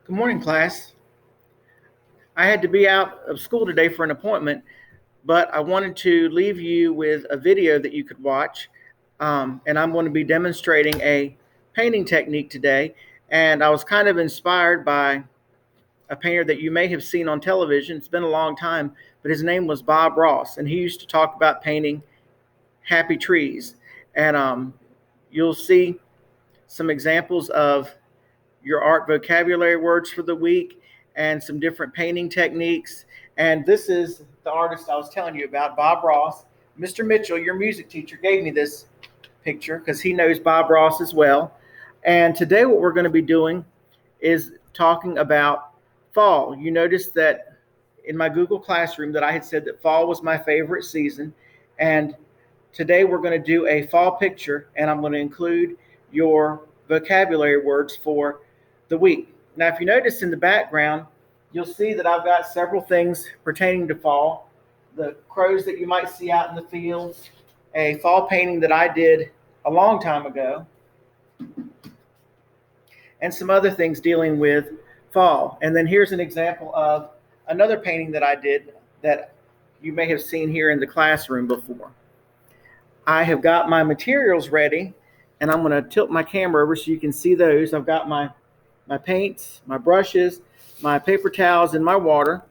Good morning, class. I had to be out of school today for an appointment, but I wanted to leave you with a video that you could watch. And I'm going to be demonstrating a painting technique today. And I was kind of inspired by a painter that you may have seen on television. It's been a long time, but his name was Bob Ross. And he used to talk about painting happy trees. And you'll see some examples of your art vocabulary words for the week and some different painting techniques. And this is the artist I was telling you about, Bob Ross. Mr. Mitchell, your music teacher, gave me this picture because he knows Bob Ross as well. And today, what we're going to be doing is talking about fall. You noticed that in my Google Classroom that I had said that fall was my favorite season. And today, we're going to do a fall picture, and I'm going to include your vocabulary words for the week. Now, if you notice in the background, you'll see that I've got several things pertaining to fall. The crows that you might see out in the fields, a fall painting that I did a long time ago, and some other things dealing with fall. And then here's an example of another painting that I did that you may have seen here in the classroom before. I have got my materials ready, and I'm going to tilt my camera over so you can see those. I've got my paints, my brushes, my paper towels, and my water.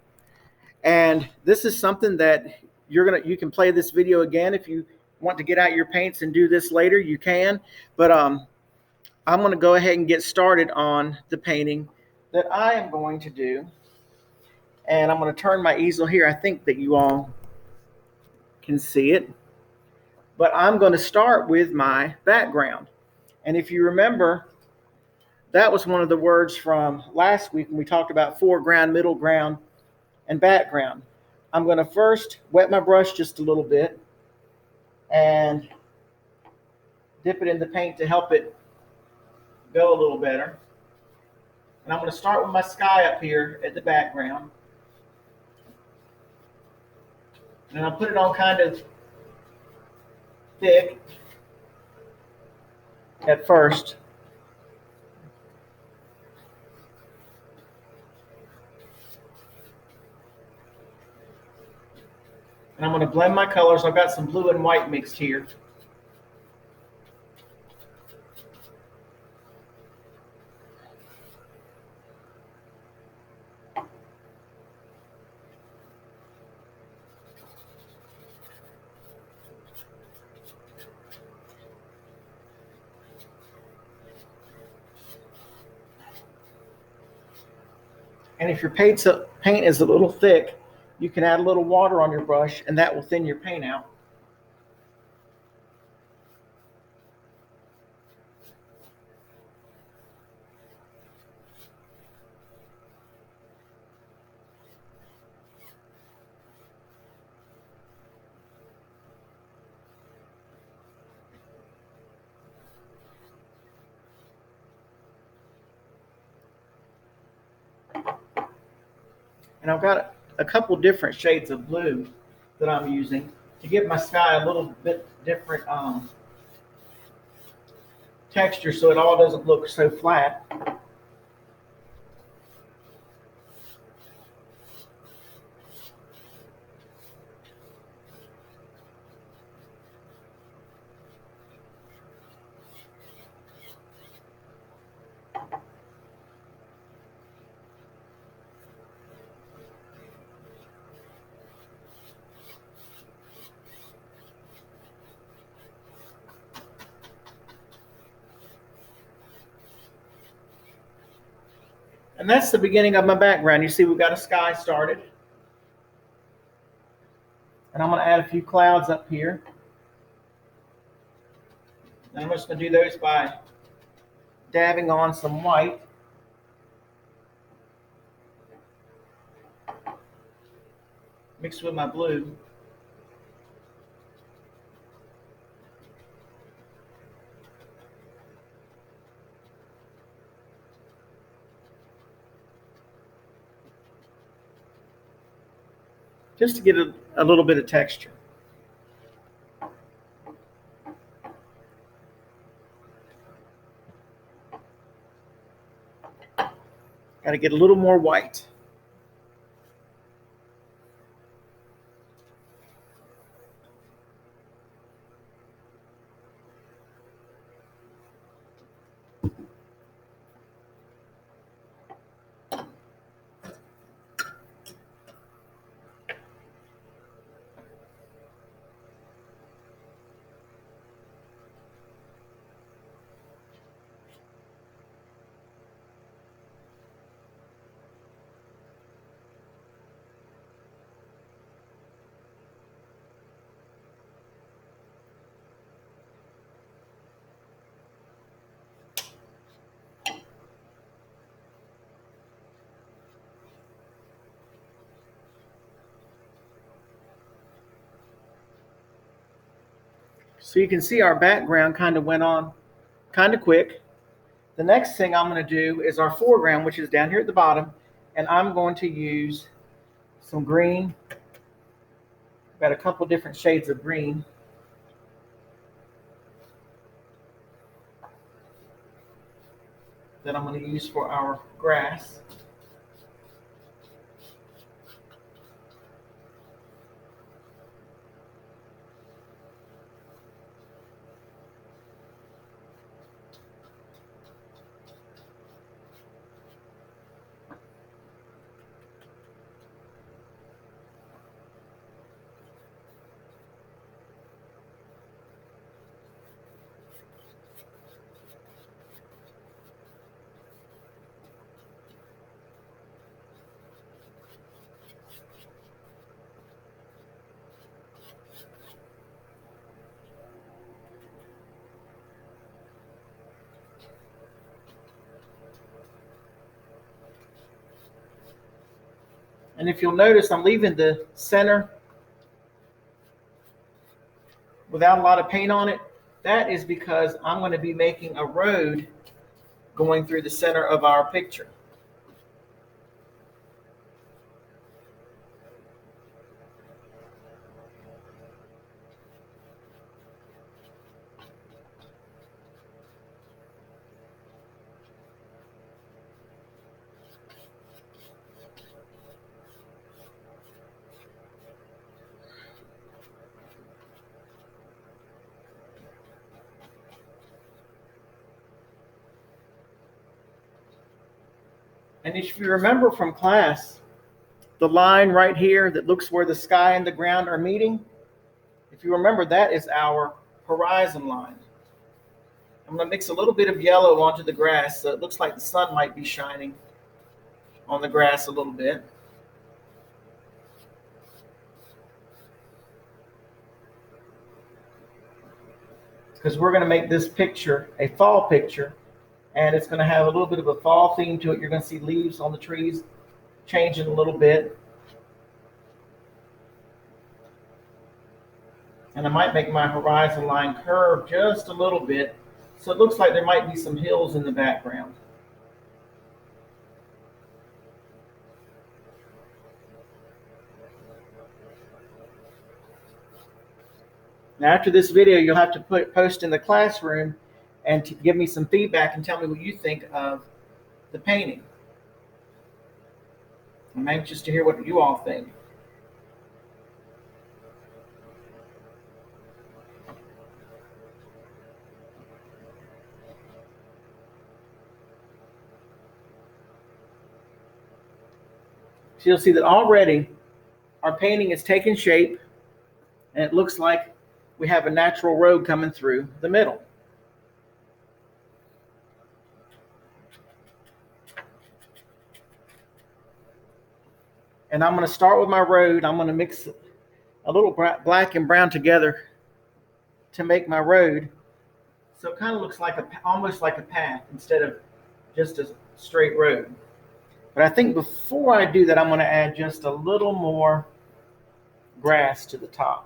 And this is something that you can play this video again if you want to get out your paints and do this later, you can. But I'm going to go ahead and get started on the painting that I am going to do. And I'm going to turn my easel here. I think that you all can see it. But I'm going to start with my background. And if you remember, that was one of the words from last week when we talked about foreground, middle ground, and background. I'm going to first wet my brush just a little bit and dip it in the paint to help it go a little better. And I'm going to start with my sky up here at the background. And I'll put it on kind of thick at first. And I'm going to blend my colors. I've got some blue and white mixed here. And if your paint is a little thick, you can add a little water on your brush, and that will thin your paint out. And I've got a couple different shades of blue that I'm using to give my sky a little bit different texture so it all doesn't look so flat. And that's the beginning of my background. You see we've got a sky started. And I'm going to add a few clouds up here. And I'm just going to do those by dabbing on some white. Mixed with my blue. Just to get a little bit of texture. Got to get a little more white. So you can see our background kind of went on kind of quick. The next thing I'm going to do is our foreground, which is down here at the bottom, and I'm going to use some green. I've got a couple different shades of green. That I'm going to use for our grass. And if you'll notice, I'm leaving the center without a lot of paint on it. That is because I'm going to be making a road going through the center of our picture. And if you remember from class, the line right here that looks where the sky and the ground are meeting, if you remember, that is our horizon line. I'm going to mix a little bit of yellow onto the grass so it looks like the sun might be shining on the grass a little bit. Because we're going to make this picture a fall picture, and it's going to have a little bit of a fall theme to it. You're going to see leaves on the trees changing a little bit. And I might make my horizon line curve just a little bit so it looks like there might be some hills in the background. Now, after this video, you'll have to post in the classroom and to give me some feedback and tell me what you think of the painting. I'm anxious to hear what you all think. So you'll see that already our painting is taking shape, and it looks like we have a natural road coming through the middle. And I'm going to start with my road. I'm going to mix a little black and brown together to make my road. So it kind of looks like almost like a path instead of just a straight road. But I think before I do that, I'm going to add just a little more grass to the top.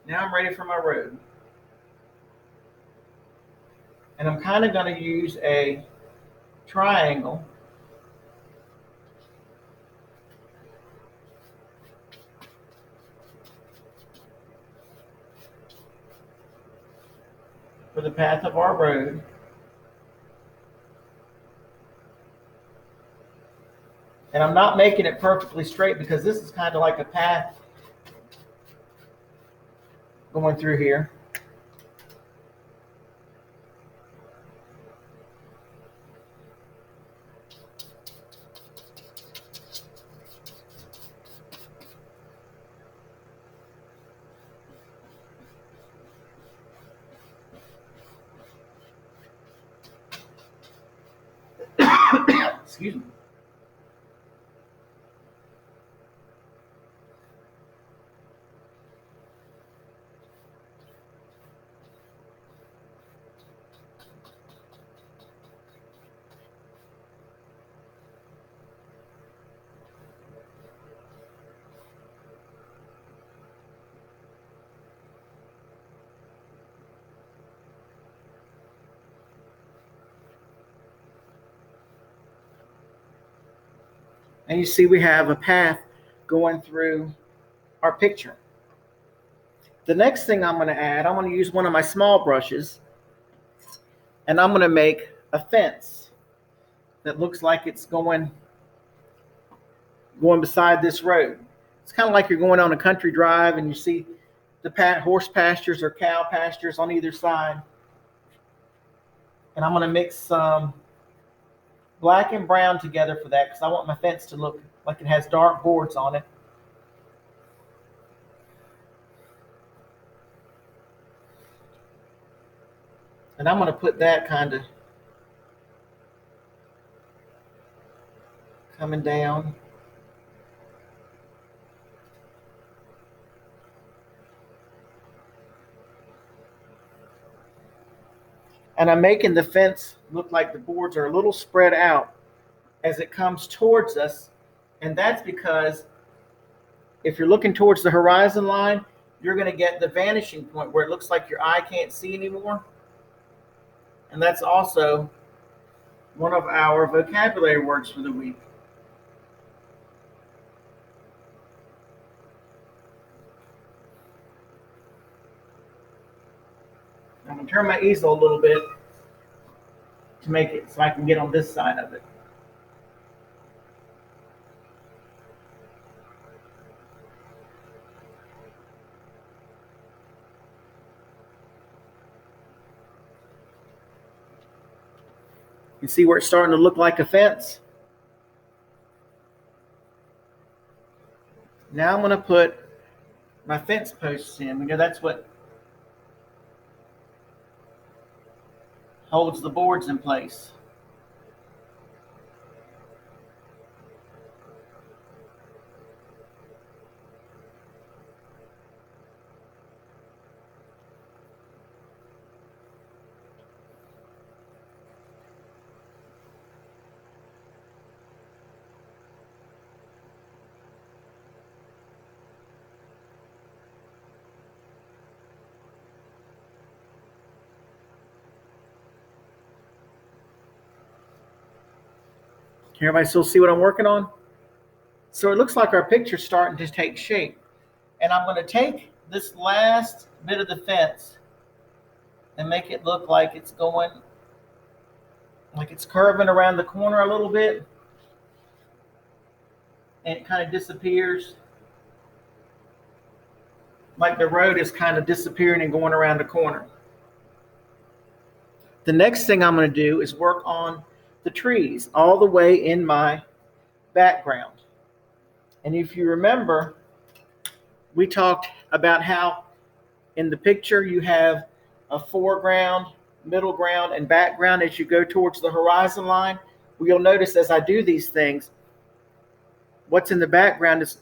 Now I'm ready for my road. And I'm kind of going to use a triangle. For the path of our road. And I'm not making it perfectly straight because this is kind of like a path going through here. Excuse me. And you see we have a path going through our picture. The next thing I'm going to add, I'm going to use one of my small brushes, and I'm going to make a fence that looks like it's going beside this road. It's kind of like you're going on a country drive and you see the horse pastures or cow pastures on either side. And I'm going to mix some black and brown together for that because I want my fence to look like it has dark boards on it. And I'm going to put that kind of coming down. And I'm making the fence look like the boards are a little spread out as it comes towards us. And that's because if you're looking towards the horizon line, you're going to get the vanishing point where it looks like your eye can't see anymore. And that's also one of our vocabulary words for the week. I'm going to turn my easel a little bit to make it so I can get on this side of it. You see where it's starting to look like a fence? Now I'm going to put my fence posts in. We know that's what holds the boards in place. Can everybody still see what I'm working on? So it looks like our picture's starting to take shape. And I'm going to take this last bit of the fence and make it look like it's going, like it's curving around the corner a little bit. And it kind of disappears. Like the road is kind of disappearing and going around the corner. The next thing I'm going to do is work on the trees all the way in my background. And if you remember, we talked about how in the picture you have a foreground, middle ground, and background as you go towards the horizon line. Well, you'll notice as I do these things, what's in the background is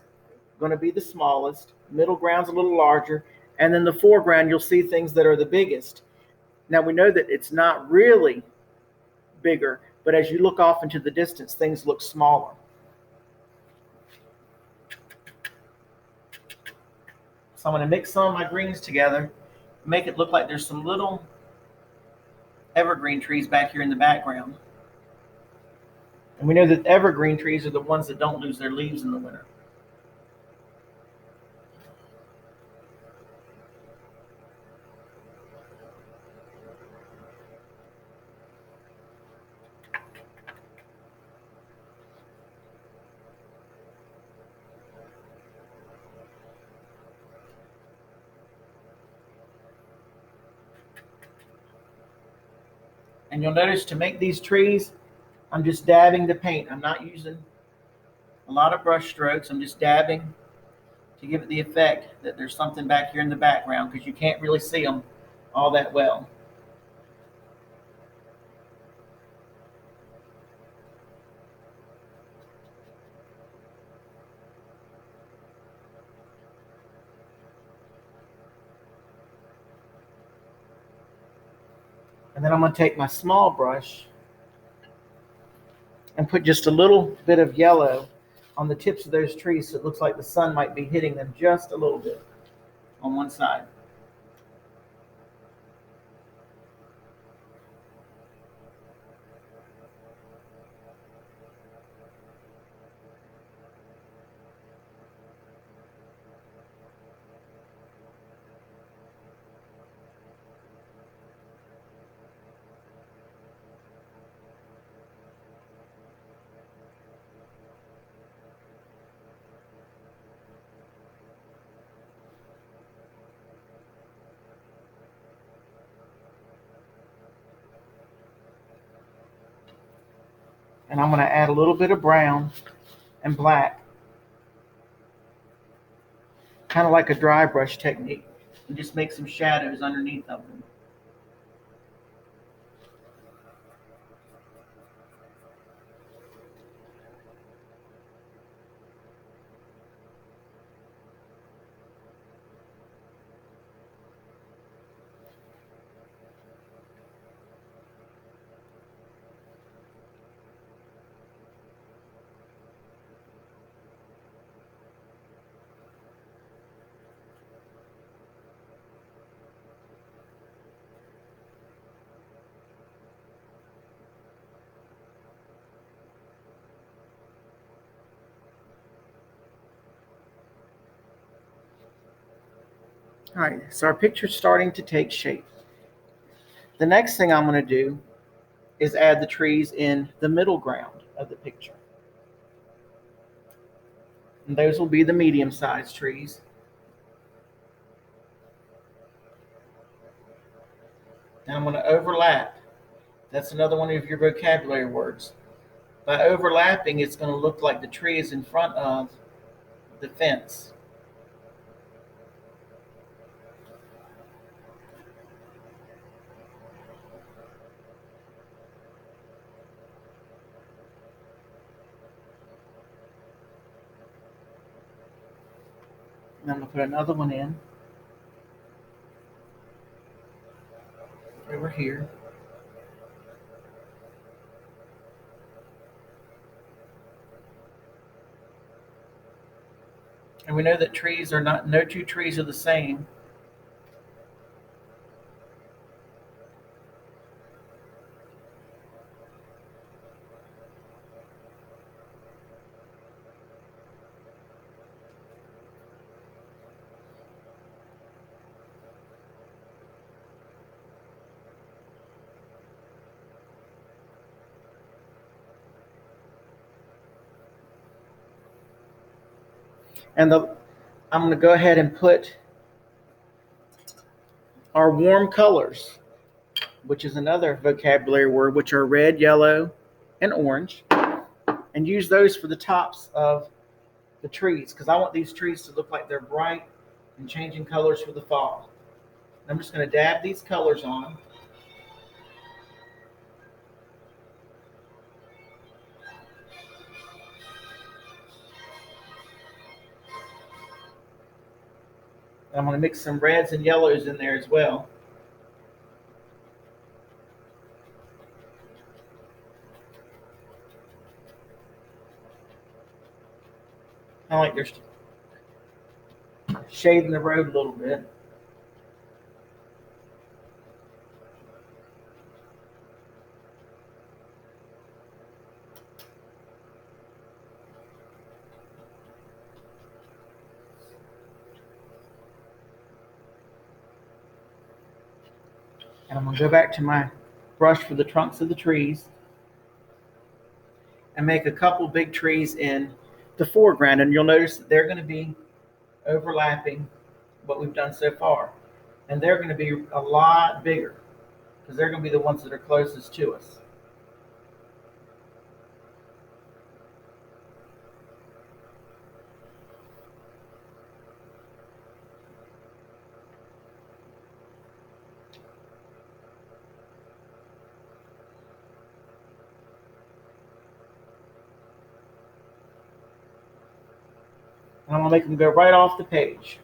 going to be the smallest, middle ground's a little larger, and then the foreground you'll see things that are the biggest. Now we know that it's not really bigger, but as you look off into the distance, things look smaller. So I'm going to mix some of my greens together, make it look like there's some little evergreen trees back here in the background. And we know that evergreen trees are the ones that don't lose their leaves in the winter. And you'll notice to make these trees, I'm just dabbing the paint. I'm not using a lot of brush strokes. I'm just dabbing to give it the effect that there's something back here in the background, because you can't really see them all that well. And then I'm going to take my small brush and put just a little bit of yellow on the tips of those trees, so it looks like the sun might be hitting them just a little bit on one side. And I'm going to add a little bit of brown and black, kind of like a dry brush technique, and just make some shadows underneath of them. All right, so our picture's starting to take shape. The next thing I'm going to do is add the trees in the middle ground of the picture. And those will be the medium-sized trees. And I'm going to overlap. That's another one of your vocabulary words. By overlapping, it's going to look like the tree is in front of the fence. And I'm going to put another one in over here. And we know that trees are not, no two trees are the same. And I'm going to go ahead and put our warm colors, which is another vocabulary word, which are red, yellow, and orange, and use those for the tops of the trees, because I want these trees to look like they're bright and changing colors for the fall. I'm just going to dab these colors on. And I'm going to mix some reds and yellows in there as well. I like they're shading the road a little bit. And I'm going to go back to my brush for the trunks of the trees and make a couple big trees in the foreground. And you'll notice that they're going to be overlapping what we've done so far. And they're going to be a lot bigger because they're going to be the ones that are closest to us. And I'm going to make them go right off the page.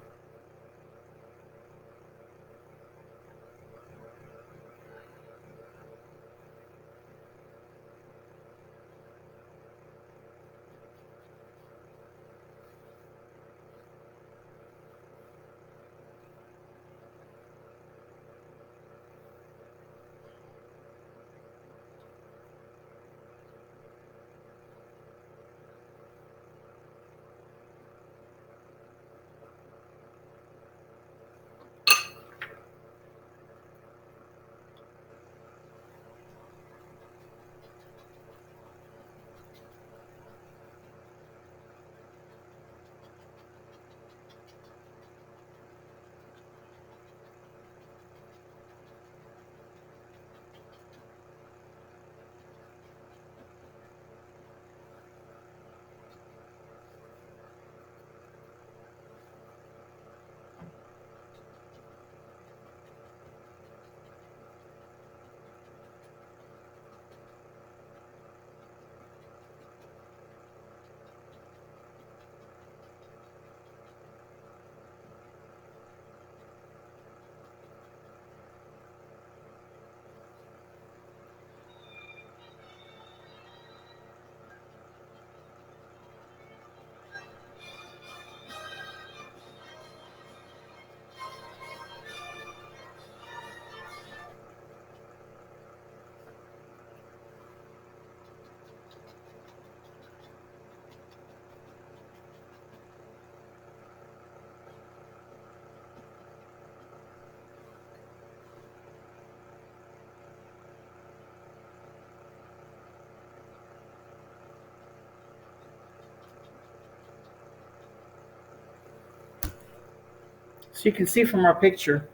So you can see from our picture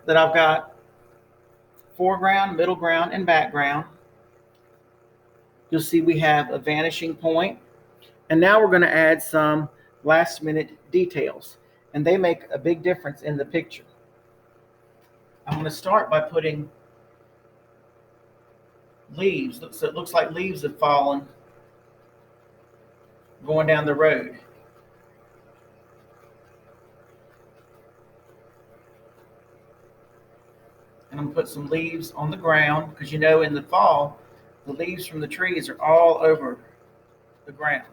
that I've got foreground, middle ground, and background. You'll see we have a vanishing point. And now we're going to add some last minute details. And they make a big difference in the picture. I'm going to start by putting leaves. So it looks like leaves have fallen going down the road. And I'm going to put some leaves on the ground because you know in the fall, the leaves from the trees are all over the ground.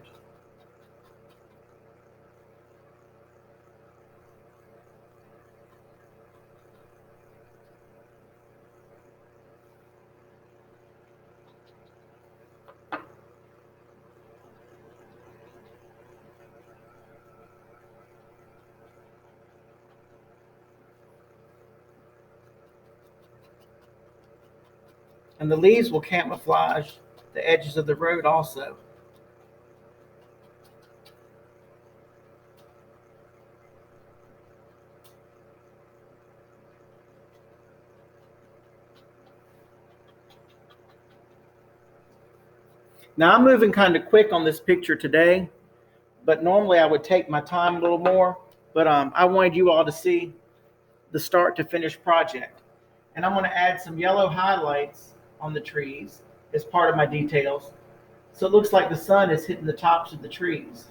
And the leaves will camouflage the edges of the road also. Now I'm moving kind of quick on this picture today, but normally I would take my time a little more, but I wanted you all to see the start to finish project. And I'm going to add some yellow highlights on the trees as part of my details. So it looks like the sun is hitting the tops of the trees.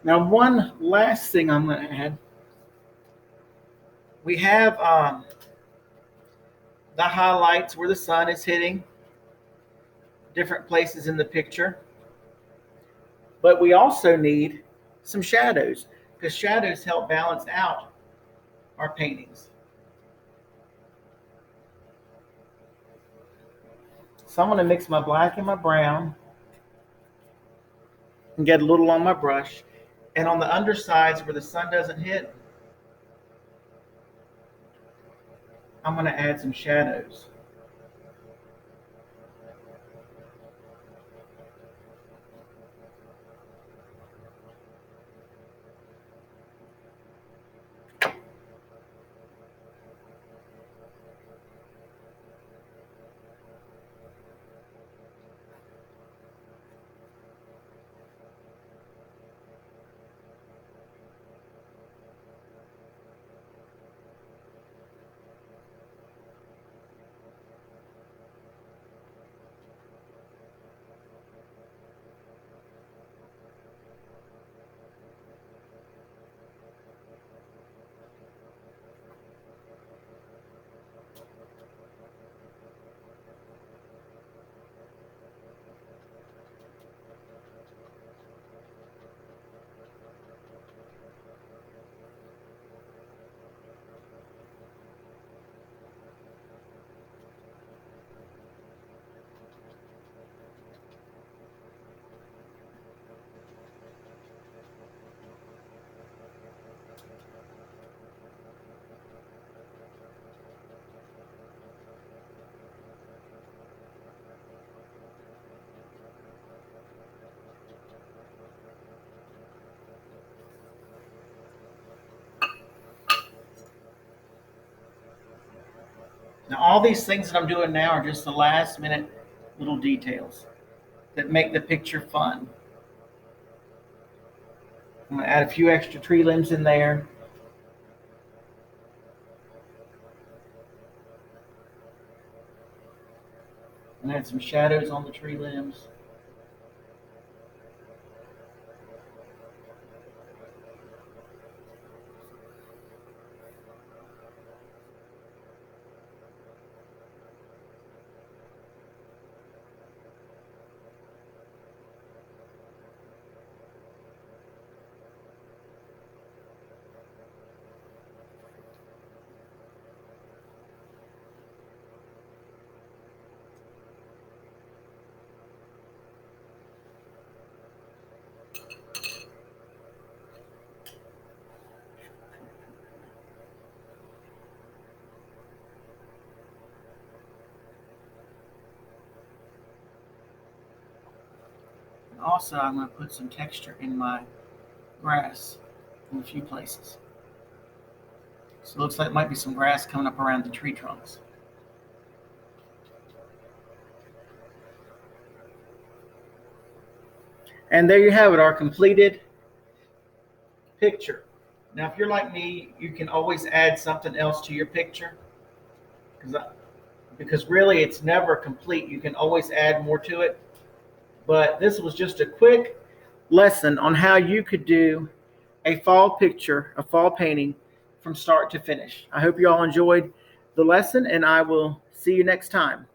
Now, one last thing I'm going to add. We have the highlights where the sun is hitting different places in the picture. But we also need some shadows because shadows help balance out our paintings. So I'm going to mix my black and my brown and get a little on my brush. And on the undersides where the sun doesn't hit, I'm going to add some shadows. Now, all these things that I'm doing now are just the last minute little details that make the picture fun. I'm going to add a few extra tree limbs in there. And add some shadows on the tree limbs. And also, I'm going to put some texture in my grass in a few places. So it looks like it might be some grass coming up around the tree trunks. And there you have it, our completed picture. Now, if you're like me, you can always add something else to your picture because really it's never complete. You can always add more to it. But this was just a quick lesson on how you could do a fall picture, a fall painting from start to finish. I hope you all enjoyed the lesson, and I will see you next time.